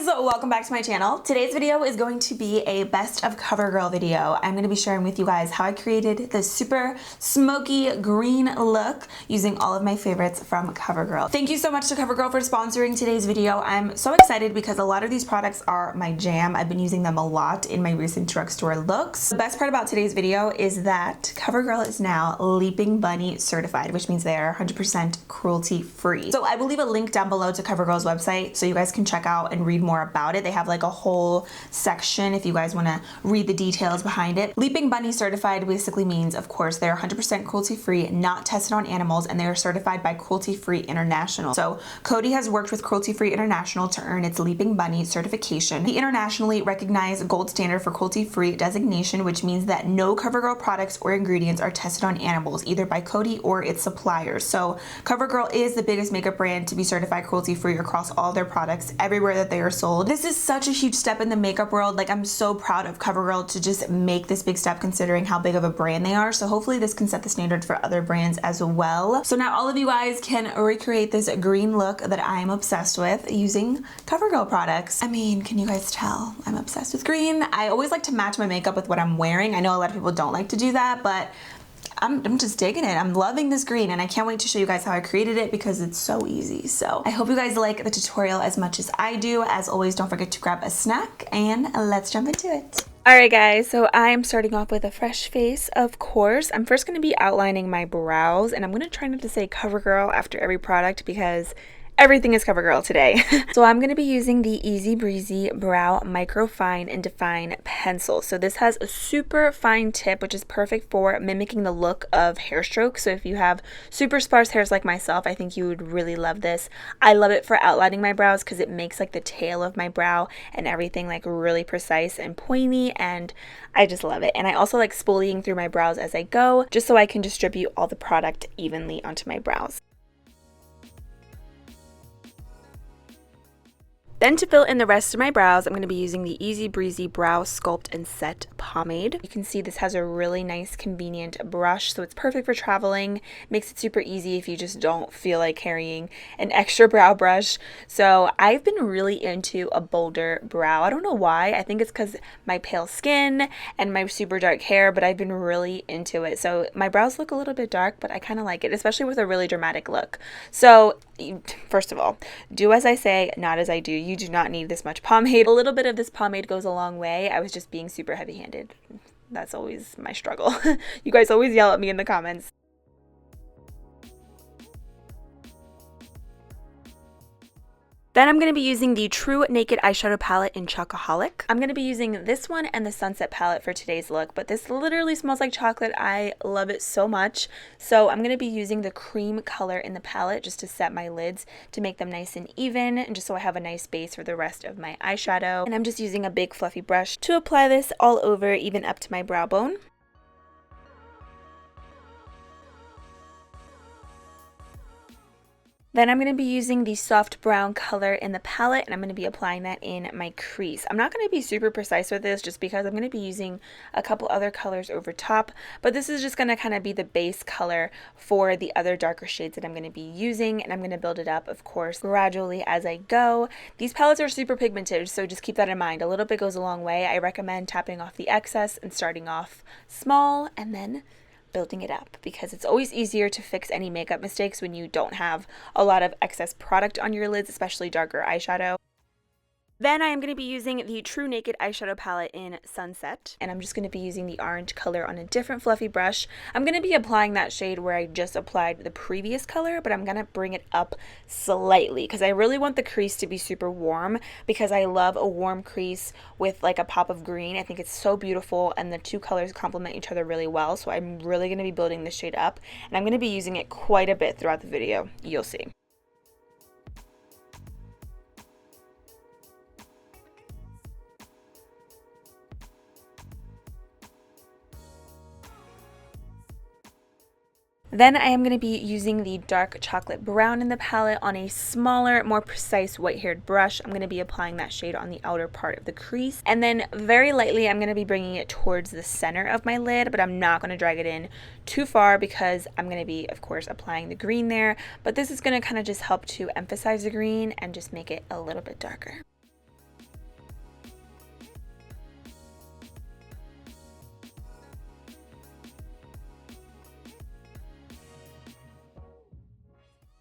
welcome back to my channel. Today's video is going to be a best of Covergirl video. I'm going to be sharing with you guys how I created this super smoky green look using all of my favorites from Covergirl. Thank you so much to Covergirl for sponsoring today's video. I'm so excited because a lot of these products are my jam. I've been using them a lot in my recent drugstore looks. The best part about today's video is that Covergirl is now Leaping Bunny certified, which means they are 100% cruelty free. So I will leave a link down below to Covergirl's website so you guys can check out and read more about it. They have like a whole section if you guys want to read the details behind it. Leaping Bunny certified basically means, of course, they're 100% cruelty free, not tested on animals, and they are certified by Cruelty Free International. So Cody has worked with Cruelty Free International to earn its Leaping Bunny certification. The internationally recognized gold standard for cruelty free designation, which means that no Covergirl products or ingredients are tested on animals, either by Cody or its suppliers. So Covergirl is the biggest makeup brand to be certified cruelty free across all their products everywhere that they are sold. This is such a huge step in the makeup world. Like, I'm so proud of Covergirl to just make this big step considering how big of a brand they are. So hopefully this can set the standard for other brands as well. So now all of you guys can recreate this green look that I'm obsessed with using Covergirl products. I mean, can you guys tell I'm obsessed with green? I always like to match my makeup with what I'm wearing. I know a lot of people don't like to do that, but I'm just digging it. I'm loving this green, and I can't wait to show you guys how I created it because it's so easy. So I hope you guys like the tutorial as much as I do. As always, don't forget to grab a snack and let's jump into it. Alright guys, so I'm starting off with a fresh face, of course. I'm first going to be outlining my brows, and I'm going to try not to say Covergirl after every product because everything is Covergirl today. So I'm going to be using the Easy Breezy Brow Micro Fine and Define Pencil. So this has a super fine tip, which is perfect for mimicking the look of hair strokes. So if you have super sparse hairs like myself, I think you would really love this. I love it for outlining my brows because it makes like the tail of my brow and everything like really precise and pointy, and I just love it. And I also like spooling through my brows as I go, just so I can distribute all the product evenly onto my brows. Then to fill in the rest of my brows, I'm going to be using the Easy Breezy Brow Sculpt and Set Pomade. You can see this has a really nice convenient brush, so it's perfect for traveling. Makes it super easy if you just don't feel like carrying an extra brow brush. So I've been really into a bolder brow. I don't know why. I think it's because my pale skin and my super dark hair, but I've been really into it. So my brows look a little bit dark, but I kind of like it, especially with a really dramatic look. So first of all, do as I say, not as I do. You do not need this much pomade. A little bit of this pomade goes a long way. I was just being super heavy-handed. That's always my struggle. You guys always yell at me in the comments. Then I'm going to be using the True Naked Eyeshadow Palette in Chocoholic. I'm going to be using this one and the Sunset Palette for today's look, but this literally smells like chocolate. I love it so much. So I'm going to be using the cream color in the palette just to set my lids to make them nice and even, and just so I have a nice base for the rest of my eyeshadow. And I'm just using a big fluffy brush to apply this all over, even up to my brow bone. Then I'm going to be using the soft brown color in the palette, and I'm going to be applying that in my crease. I'm not going to be super precise with this just because I'm going to be using a couple other colors over top, but this is just going to kind of be the base color for the other darker shades that I'm going to be using, and I'm going to build it up, of course, gradually as I go. These palettes are super pigmented, so just keep that in mind. A little bit goes a long way. I recommend tapping off the excess and starting off small and then building it up, because it's always easier to fix any makeup mistakes when you don't have a lot of excess product on your lids, especially darker eyeshadow. Then I am going to be using the True Naked Eyeshadow Palette in Sunset, and I'm just going to be using the orange color on a different fluffy brush. I'm going to be applying that shade where I just applied the previous color, but I'm going to bring it up slightly because I really want the crease to be super warm, because I love a warm crease with like a pop of green. I think it's so beautiful, and the two colors complement each other really well, so I'm really going to be building this shade up, and I'm going to be using it quite a bit throughout the video. You'll see. Then I am going to be using the dark chocolate brown in the palette on a smaller, more precise white-haired brush. I'm going to be applying that shade on the outer part of the crease. And then very lightly, I'm going to be bringing it towards the center of my lid, but I'm not going to drag it in too far because I'm going to be, of course, applying the green there. But this is going to kind of just help to emphasize the green and just make it a little bit darker.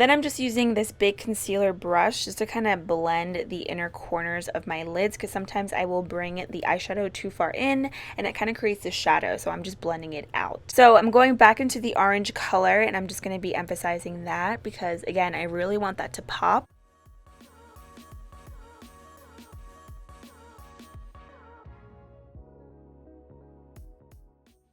Then I'm just using this big concealer brush just to kind of blend the inner corners of my lids, because sometimes I will bring the eyeshadow too far in and it kind of creates a shadow, so I'm just blending it out. So I'm going back into the orange color and I'm just going to be emphasizing that because, again, I really want that to pop.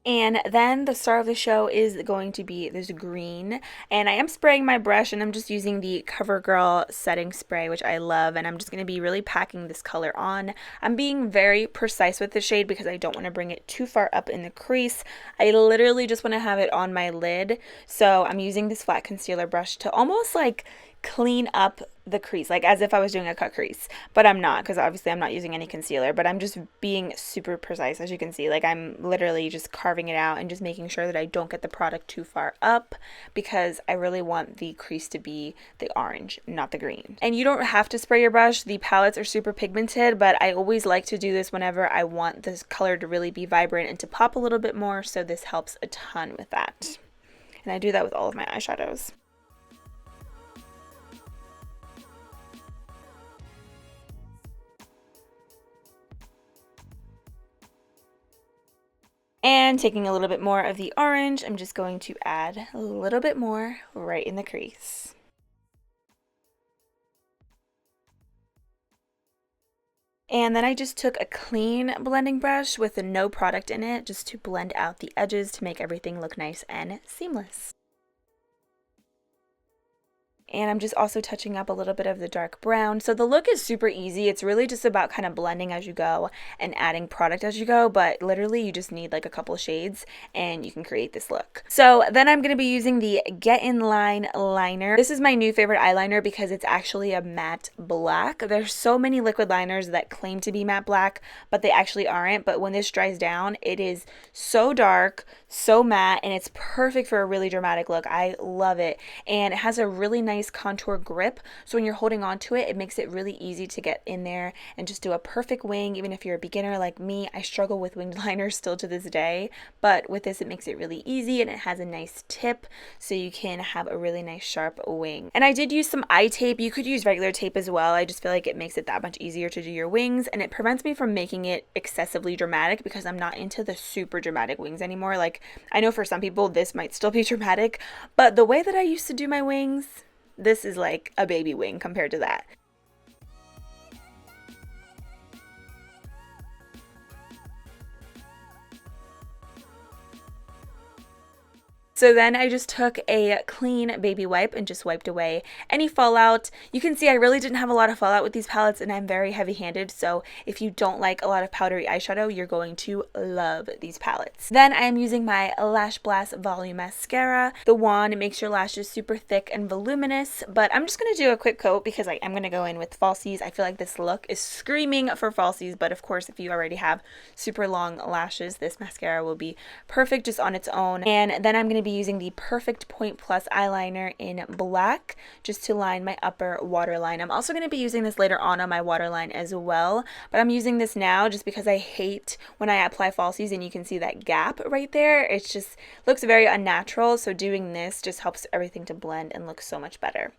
And then the star of the show is going to be this green, and I am spraying my brush and I'm just using the Covergirl setting spray, which I love, and I'm just going to be really packing this color on. I'm being very precise with the shade because I don't want to bring it too far up in the crease. I literally just want to have it on my lid, so I'm using this flat concealer brush to almost like clean up the crease, like as if I was doing a cut crease, but I'm not, because obviously I'm not using any concealer, but I'm just being super precise. As you can see, like I'm literally just carving it out and just making sure that I don't get the product too far up, because I really want the crease to be the orange, not the green. And you don't have to spray your brush. The palettes are super pigmented, but I always like to do this whenever I want this color to really be vibrant and to pop a little bit more, so this helps a ton with that. And I do that with all of my eyeshadows. And taking a little bit more of the orange, I'm just going to add a little bit more right in the crease. And then I just took a clean blending brush with no product in it just to blend out the edges to make everything look nice and seamless. And I'm just also touching up a little bit of the dark brown. So the look is super easy. It's really just about kind of blending as you go and adding product as you go, but literally you just need like a couple shades and you can create this look. So then I'm going to be using the Get In Line liner. This is my new favorite eyeliner because it's actually a matte black. There's so many liquid liners that claim to be matte black, but they actually aren't. But when this dries down, it is so dark, so matte, and it's perfect for a really dramatic look. I love it. And it has a really nice contour grip, so when you're holding on to it, it makes it really easy to get in there and just do a perfect wing. Even if you're a beginner like me, I struggle with winged liners still to this day, but with this it makes it really easy, and it has a nice tip so you can have a really nice sharp wing. And I did use some eye tape. You could use regular tape as well. I just feel like it makes it that much easier to do your wings, and it prevents me from making it excessively dramatic because I'm not into the super dramatic wings anymore. Like, I know for some people this might still be dramatic, but the way that I used to do my wings, this is like a baby wing compared to that. So then I just took a clean baby wipe and just wiped away any fallout. You can see I really didn't have a lot of fallout with these palettes, and I'm very heavy-handed, so if you don't like a lot of powdery eyeshadow, you're going to love these palettes. Then I am using my Lash Blast Volume Mascara. The wand makes your lashes super thick and voluminous, but I'm just going to do a quick coat because I am going to go in with falsies. I feel like this look is screaming for falsies, but of course if you already have super long lashes, this mascara will be perfect just on its own. And then I'm going to be using the Perfect Point Plus eyeliner in black just to line my upper waterline. I'm also going to be using this later on my waterline as well, but I'm using this now just because I hate when I apply falsies and you can see that gap right there. It just looks very unnatural, so doing this just helps everything to blend and look so much better.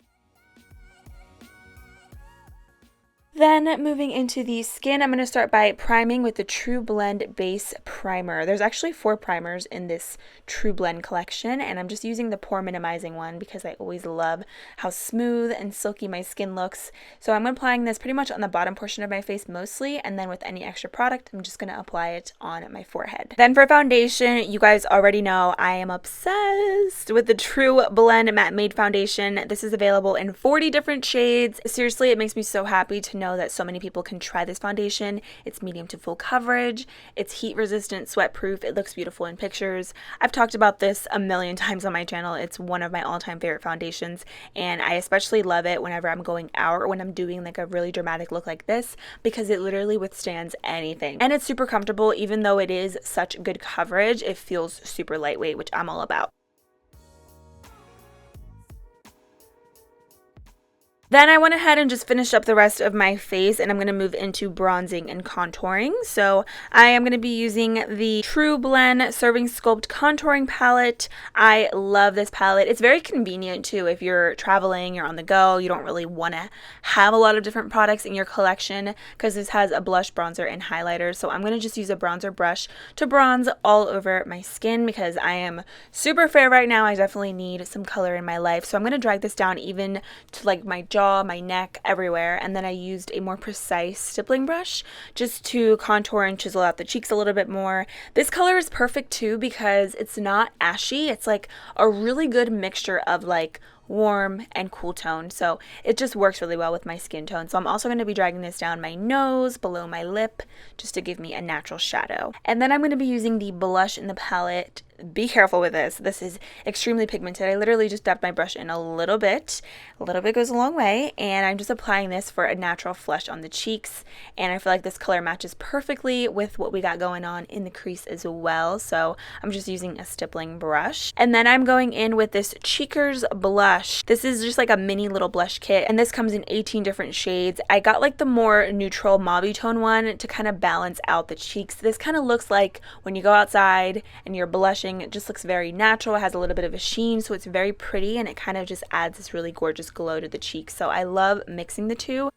Then moving into the skin, I'm going to start by priming with the True Blend Base Primer. There's actually 4 primers in this True Blend collection, and I'm just using the pore minimizing one because I always love how smooth and silky my skin looks. So I'm applying this pretty much on the bottom portion of my face mostly, and then with any extra product, I'm just going to apply it on my forehead. Then for foundation, you guys already know I am obsessed with the True Blend Matte Made Foundation. This is available in 40 different shades. Seriously, it makes me so happy to know that so many people can try this foundation. It's medium to full coverage, it's heat resistant, sweat proof, it looks beautiful in pictures. I've talked about this a million times on my channel. It's one of my all-time favorite foundations, and I especially love it whenever I'm going out or when I'm doing like a really dramatic look like this because it literally withstands anything. And it's super comfortable. Even though it is such good coverage, it feels super lightweight, which I'm all about. Then I went ahead and just finished up the rest of my face, and I'm going to move into bronzing and contouring. So I am going to be using the True Blend Serving Sculpt Contouring Palette. I love this palette. It's very convenient too if you're traveling, you're on the go, you don't really want to have a lot of different products in your collection, because this has a blush, bronzer, and highlighter. So I'm going to just use a bronzer brush to bronze all over my skin because I am super fair right now. I definitely need some color in my life. So I'm going to drag this down even to like my jaw, my neck, everywhere, and then I used a more precise stippling brush just to contour and chisel out the cheeks a little bit more. This color is perfect too because it's not ashy. It's like a really good mixture of like warm and cool tone, so it just works really well with my skin tone. So I'm also going to be dragging this down my nose, below my lip, just to give me a natural shadow. And then I'm going to be using the blush in the palette. Be careful with this. This is extremely pigmented. I literally just dabbed my brush in a little bit. A little bit goes a long way, and I'm just applying this for a natural flush on the cheeks, and I feel like this color matches perfectly with what we got going on in the crease as well. So I'm just using a stippling brush, and then I'm going in with this Cheekers blush. This is just like a mini little blush kit, and this comes in 18 different shades. I got like the more neutral mauve tone one to kind of balance out the cheeks. This kind of looks like when you go outside and you're blushing, it just looks very natural. It has a little bit of a sheen, so it's very pretty, and it kind of just adds this really gorgeous glow to the cheeks. So I love mixing the two.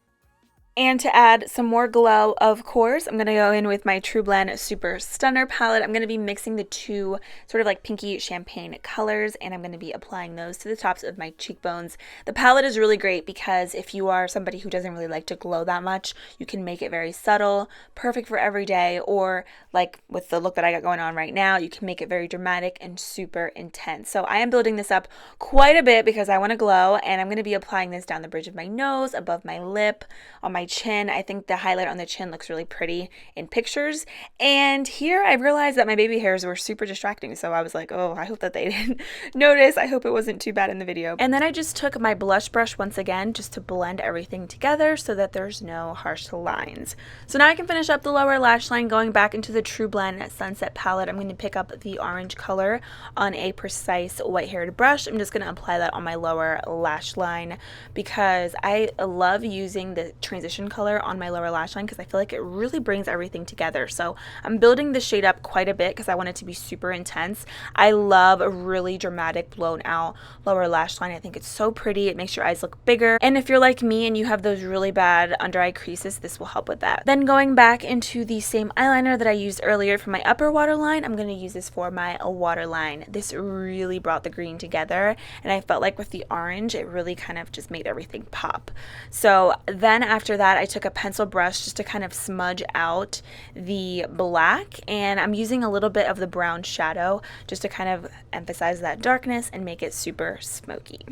And to add some more glow, of course, I'm going to go in with my True Blend Super Stunner palette. I'm going to be mixing the two sort of like pinky champagne colors, and I'm going to be applying those to the tops of my cheekbones. The palette is really great because if you are somebody who doesn't really like to glow that much, you can make it very subtle, perfect for every day, or like with the look that I got going on right now, you can make it very dramatic and super intense. So I am building this up quite a bit because I want to glow, and I'm going to be applying this down the bridge of my nose, above my lip, on my chin. I think the highlight on the chin looks really pretty in pictures, and here I realized that my baby hairs were super distracting, so I was like, oh, I hope that they didn't notice. I hope it wasn't too bad in the video. And then I just took my blush brush once again just to blend everything together so that there's no harsh lines. So now I can finish up the lower lash line. Going back into the True Blend Sunset palette, I'm going to pick up the orange color on a precise white haired brush. I'm just going to apply that on my lower lash line because I love using the transition color on my lower lash line because I feel like it really brings everything together. So I'm building the shade up quite a bit because I want it to be super intense. I love a really dramatic blown out lower lash line. I think it's so pretty. It makes your eyes look bigger, and if you're like me and you have those really bad under eye creases, this will help with that. Then going back into the same eyeliner that I used earlier for my upper waterline, I'm going to use this for my waterline. This really brought the green together, and I felt like with the orange it really kind of just made everything pop. So then after that, I took a pencil brush just to kind of smudge out the black, and I'm using a little bit of the brown shadow just to kind of emphasize that darkness and make it super smoky.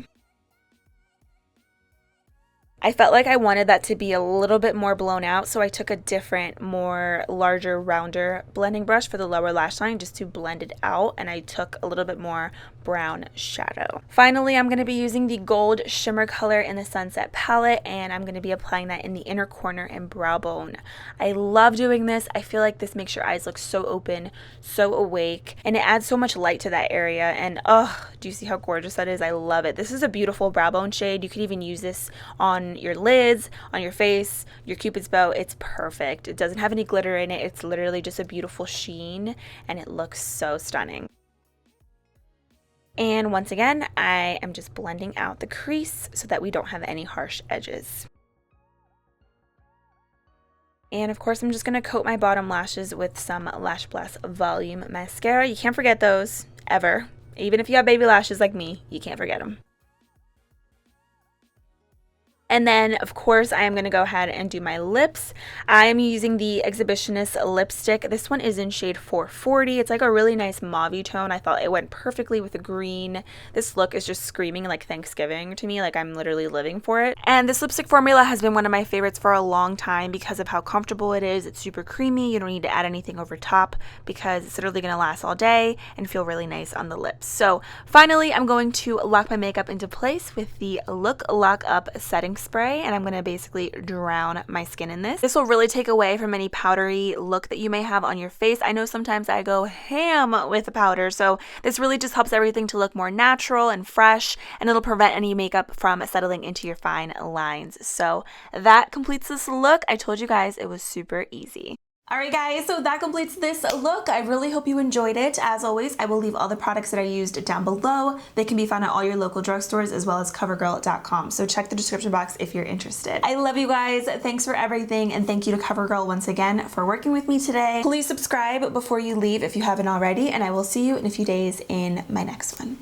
I felt like I wanted that to be a little bit more blown out, so I took a different, more larger, rounder blending brush for the lower lash line just to blend it out, and I took a little bit more brown shadow. Finally, I'm going to be using the gold shimmer color in the Sunset palette, and I'm going to be applying that in the inner corner and brow bone. I love doing this. I feel like this makes your eyes look so open, so awake, and it adds so much light to that area, and oh, do you see how gorgeous that is? I love it. This is a beautiful brow bone shade. You could even use this on your lids, on your face, your cupid's bow. It's perfect. It doesn't have any glitter in it. It's literally just a beautiful sheen, and it looks so stunning. And once again, I am just blending out the crease so that we don't have any harsh edges. And of course, I'm just going to coat my bottom lashes with some Lash Blast Volume Mascara. You can't forget those, ever. Even if you have baby lashes like me, you can't forget them. And then, of course, I am going to go ahead and do my lips. I am using the Exhibitionist lipstick. This one is in shade 440. It's like a really nice mauve tone. I thought it went perfectly with the green. This look is just screaming like Thanksgiving to me, like I'm literally living for it. And this lipstick formula has been one of my favorites for a long time because of how comfortable it is. It's super creamy. You don't need to add anything over top because it's literally going to last all day and feel really nice on the lips. So finally, I'm going to lock my makeup into place with the Look Lock Up Setting spray, and I'm going to basically drown my skin in this. This will really take away from any powdery look that you may have on your face. I know sometimes I go ham with the powder, so this really just helps everything to look more natural and fresh, and it'll prevent any makeup from settling into your fine lines. So that completes this look. I told you guys it was super easy. Alright guys, so that completes this look. I really hope you enjoyed it. As always, I will leave all the products that I used down below. They can be found at all your local drugstores as well as covergirl.com. So check the description box if you're interested. I love you guys. Thanks for everything, and thank you to CoverGirl once again for working with me today. Please subscribe before you leave if you haven't already, and I will see you in a few days in my next one.